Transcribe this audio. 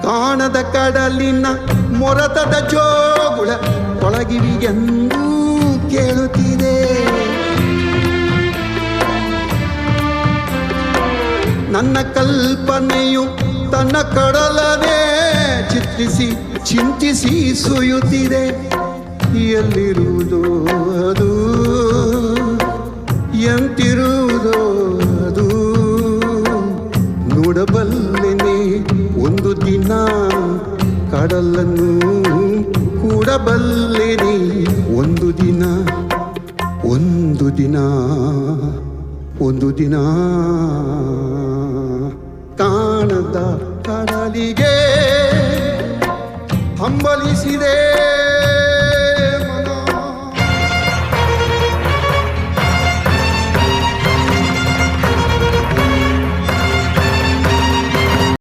ಕಾಣದ ಕಡಲಿನ ಮೊರತದ ಜೋಗುಳ ಕೊಳಗಿವಿ ಎಂದು ಕೇಳುತ್ತಿದೆ. ನನ್ನ ಕಲ್ಪನೆಯು ತನ್ನ ಕಡಲನೇ ಚಿತ್ರಿಸಿ ಚಿಂತಿಸಿ ಸುಯುತ್ತಿದೆ. ಎಲ್ಲಿರುವುದೋ ಅದು, ಎಂತಿರುವುದೋ ಅದು, ನೋಡಬಲ್ಲೆನೆ ಒಂದು ದಿನ ಕಡಲನ್ನು ಕೂಡಬಲ್ಲೆನೆ ಒಂದು ದಿನ, ಒಂದು ದಿನ, ಒಂದು ದಿನ. ಕಾಣದ ಕಡಲಿಗೆ ಹಂಬಲಿಸಿ